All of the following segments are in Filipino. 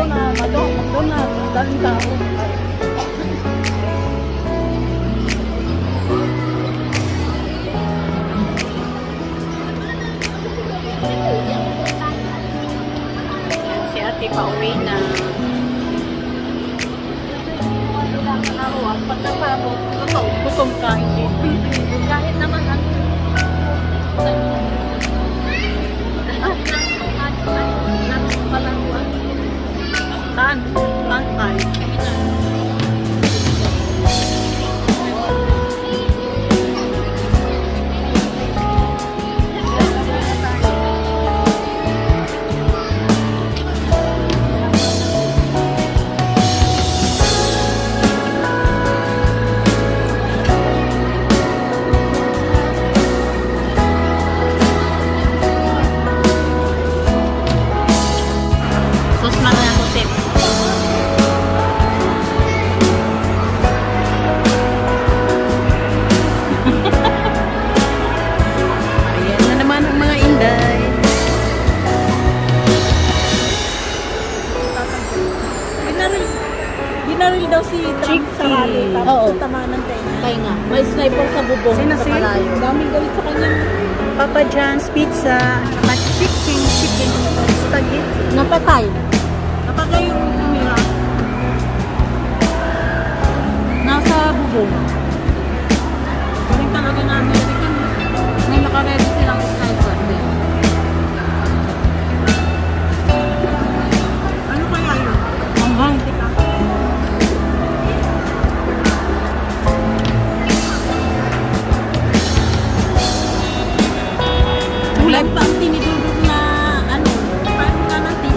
Doon na, daling tao. Si ate pa uwi na. Pag napabot, gutom ka, hindi. Kahit naman ano. Tantay. Binaril daw si Trump sa rally. Tapos tama ng tenga. Kaya nga, may sniper sa bubong sa malayo. Daming galit sa kanya. Papa John's Pizza, chicken, spaghetti. Napatay. Napagay yung umira. Nasa bubong. Galing talaga na American. May nakaredy silang sniper. Ano kaya yun? Hanggang. Ulan pa ang tinidudog na ano, paano ka natin?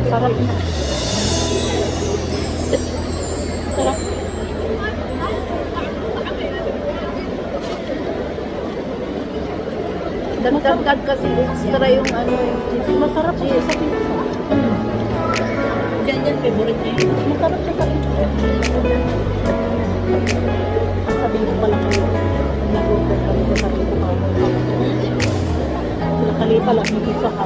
Sarap na. Sarap. Dagdag kasi extra yung ano, Masarap siya sa pizza. Yan, favorite niya yun. Masarap siya sa pizza. Sabi ko pala kayo, nag-order kami sa sabi ko pa. Nakalita lang yung pizza ka.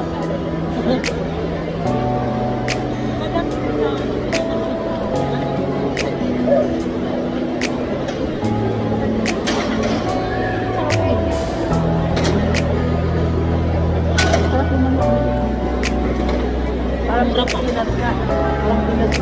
Parang drop ang pinagka. Parang pinagka.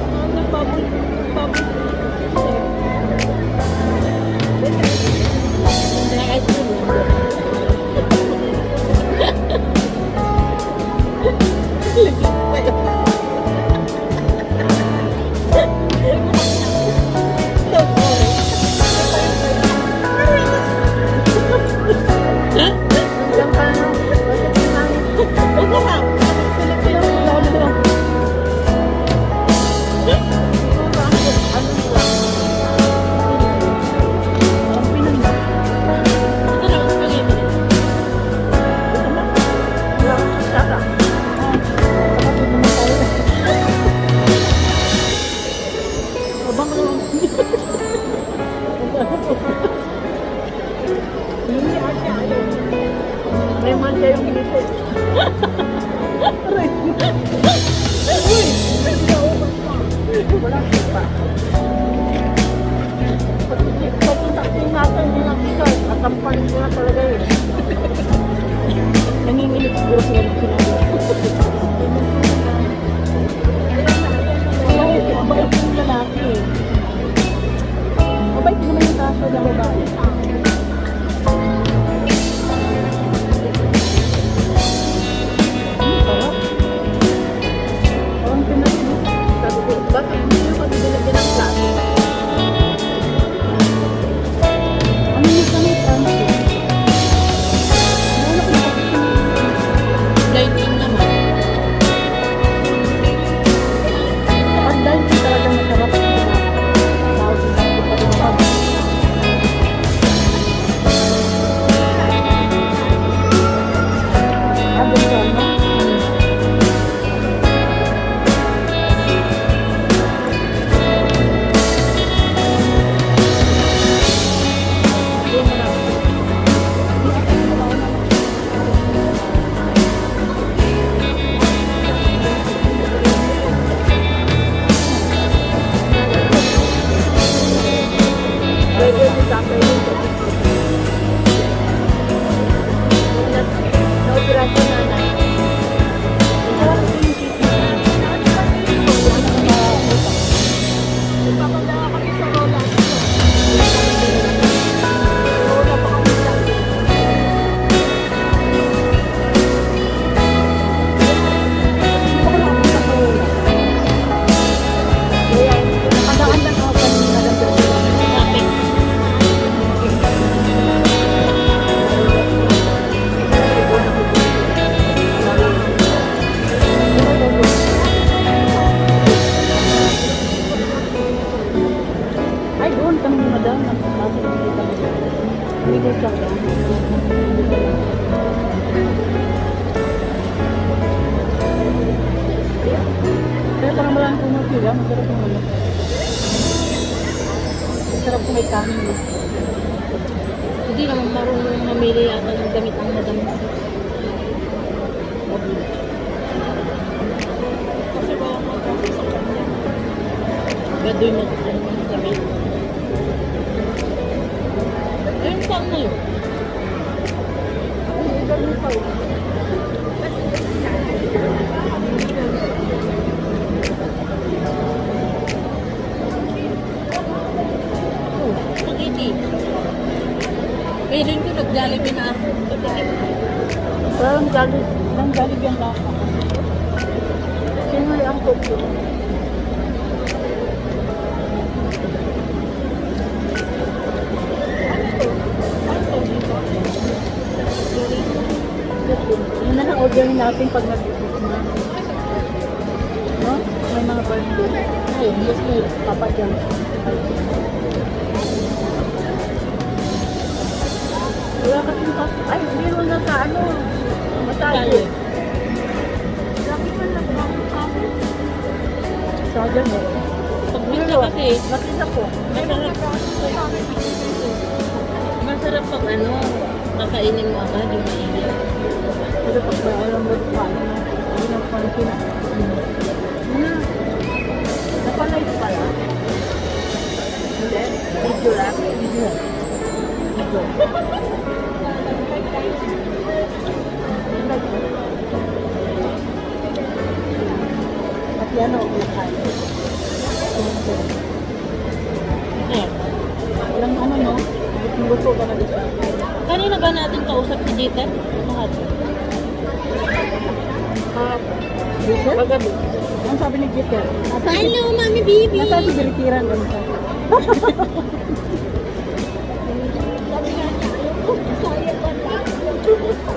Wala pa. Pag ingatan mo lang ito, atampanin ko na talaga yun. Nanginginig siguro sila ng sinabi. Mabait yung lalaki eh. Mabait naman yung kaso ng babae. Sarap. Parang Pinas mo. Sabi ko, bakit hindi nyo pag-bilagin ang plato? Ano yung kami ano? Dining naman. Pag dahil ko talagang masarap yung tawag ko pa rin pag abot ka, no? Ay, doon kami madam. Nasa hindi kami. Hindi ka lang. Pero parang malang kumapila. Masarap yung ano. Masarap kung may kanin. Hindi naman marunong mamili yata ng gamit ang madam. Kasi ba ang magkakit sa kanya? Gadoy mo ang gamit. Ayun saan na yun? Ay, ganun pa. Spaghetti. Meron ko nag-Jollibee na ako. Parang galig yung lasa. Sinoy ang cook yun. Yun na ang orderin natin pag nag-Christmas. No? May mga birthday. Ay, yes, may papa dyan. Wala kasing papa. Ay, meron na sa ano. Matayo. Laki man lang ang kami. Sa dyan mo. Pag pizza kasi, Nakita ko. masarap pag ano, kakainin mo agad yung mainit. Pero pag ba alam mo pa, hindi na pansin na. Napalay ko pala. Hindi. Video lang. Video. At yan o, ulakay. Ilang ano no? Luto ka na dito. Kanina ba natin kausap si Jita? Lahat. Pagabi. Ang sabi ni Jeter? Hello, Mami Bibi! Nasa si Biritiran lang siya.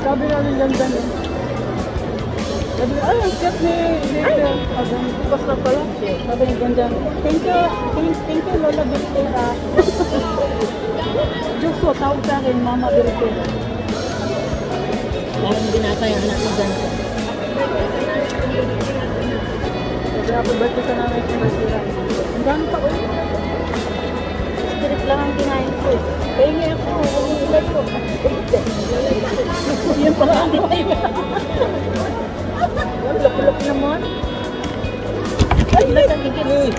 Sabi namin ganda niya. Sabi niya, ay, ang cute ni Jeter. Sabi niya, bukas na pala. Sabi niya ganda. Thank you, Lola Birtera. Joshua, tawag sa akin, Mama Birtera. Parang binata yung anak mo dyan. Sabi ako, birthday ka namin si Birtera. Ang dami pa ulit. Spirit lang ang kinain ko. Pahingi ako, umulad ko. Yan pala ang dito. Lap-lap naman. Ay, nasa gigil.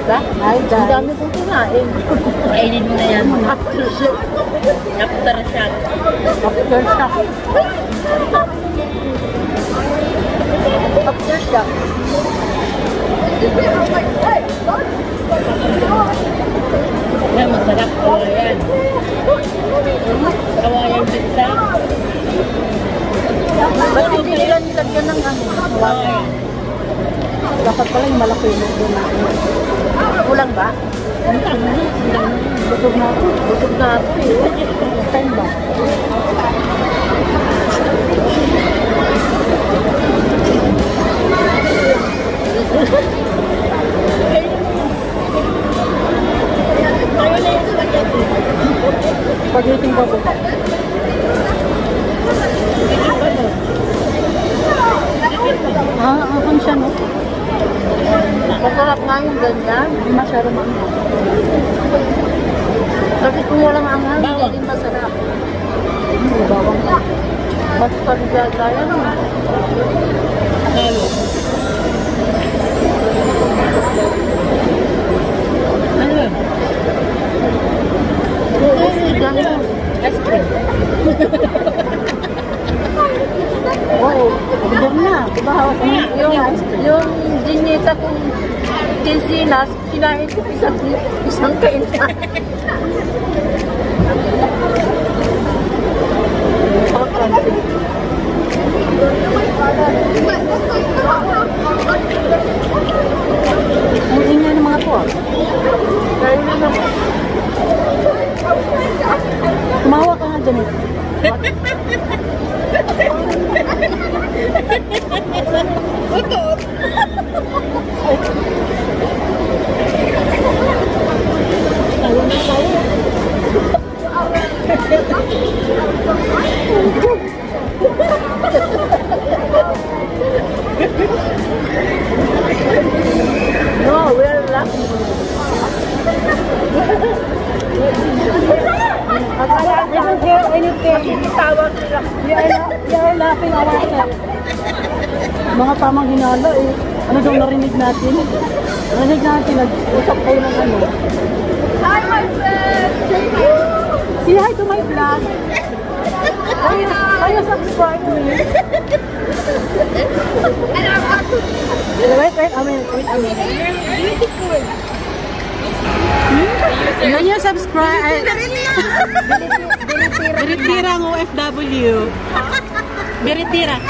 Diba? Hi Ang guys. dami kong kinain. Kainin mo na yan. Aftershock. Aftershock. Aftershock. Aftershock. Yan, masarap. Kawayan. Kawayan pizza. Ba't hindi nila nilagyan ng ano? Kawayan. Dapat pala yung malaki mo doon na. Kulang ba? Ang tama na. Busog na ako. Busog na ako eh. Time ba? Ayaw na yung spaghetti. Spaghetti ba po? Ang siya no? Masarap nga yung ganyan. Hindi masyado maanghang. Kasi kung walang anghang, hindi Bawang. din masarap. Hindi, bawang ka. Basta nagagaya naman. Hello. Ano? Kasi ganyan. Ice cream. Wow, order na. Diba hawas mo yung ice cream? Yung dinita kong tinsinas, kinain ko isang kainan. Ang ingay ng mga to ah. Kaya na naman. Tumawa ka nga dyan eh. Utot! Tawa na tawa. No, we're laughing. I don't hear anything. Tawa sila. We are laughing ourselves. Mga tamang hinala eh. Ano daw narinig natin? Narinig natin, nag-usap kayo ng ano. Hi, my friend! Say hi to my vlog. Are you subscribe to me? Wait, I mean. Beautiful. Can you subscribe? Biritirang OFW. Biritirang.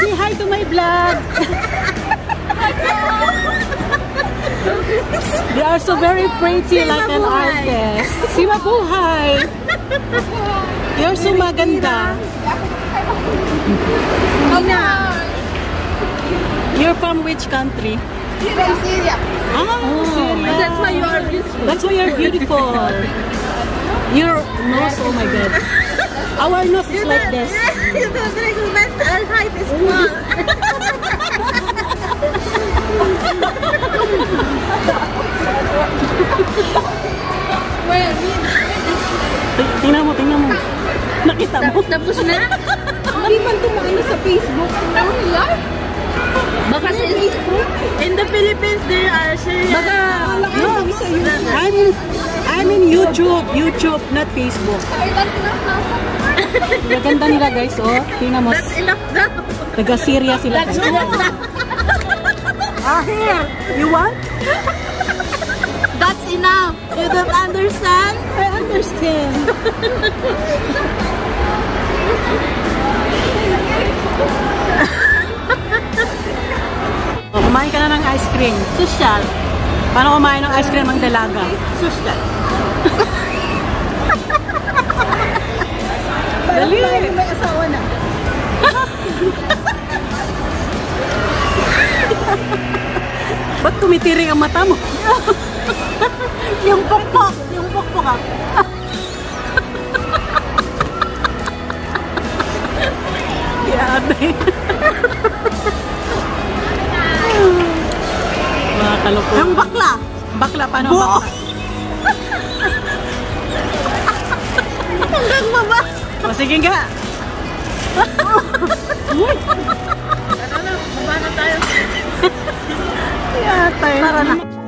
Say hi to my vlog. They are so very pretty like an artist. Si Mabuhay. You're so maganda. You're from which country? From Syria. Syria. That's why you are beautiful. That's why you're beautiful. Your nose, oh my god. Our nose is like this. You don't recognize our height is small. Tingnan mo. Nakita mo? Tapos na? Hindi man tumaano sa Facebook. Baka sa Facebook? In the Philippines, there are Syrian. Baka, no, I'm in YouTube, not Facebook. Gaganda nila guys, oh. Tingnan mo. That's enough now. Taga-Syria sila. That's enough now. Here, you want? That's enough. You don't understand? I understand. Oh, kumain ka na ng ice cream. Social. Paano kumain ng ice cream ng dalaga? Social. Dali! May asawa na. Ba't tumitiring ang mata mo? Yung pokpok. Yung pokpok ah. Yate. Mga kaloko. Yung bakla. Bakla, paano ang bakla? Hanggang baba. O, sige nga. Ano na? Baba na tayo. Yate. tayo. Tara na.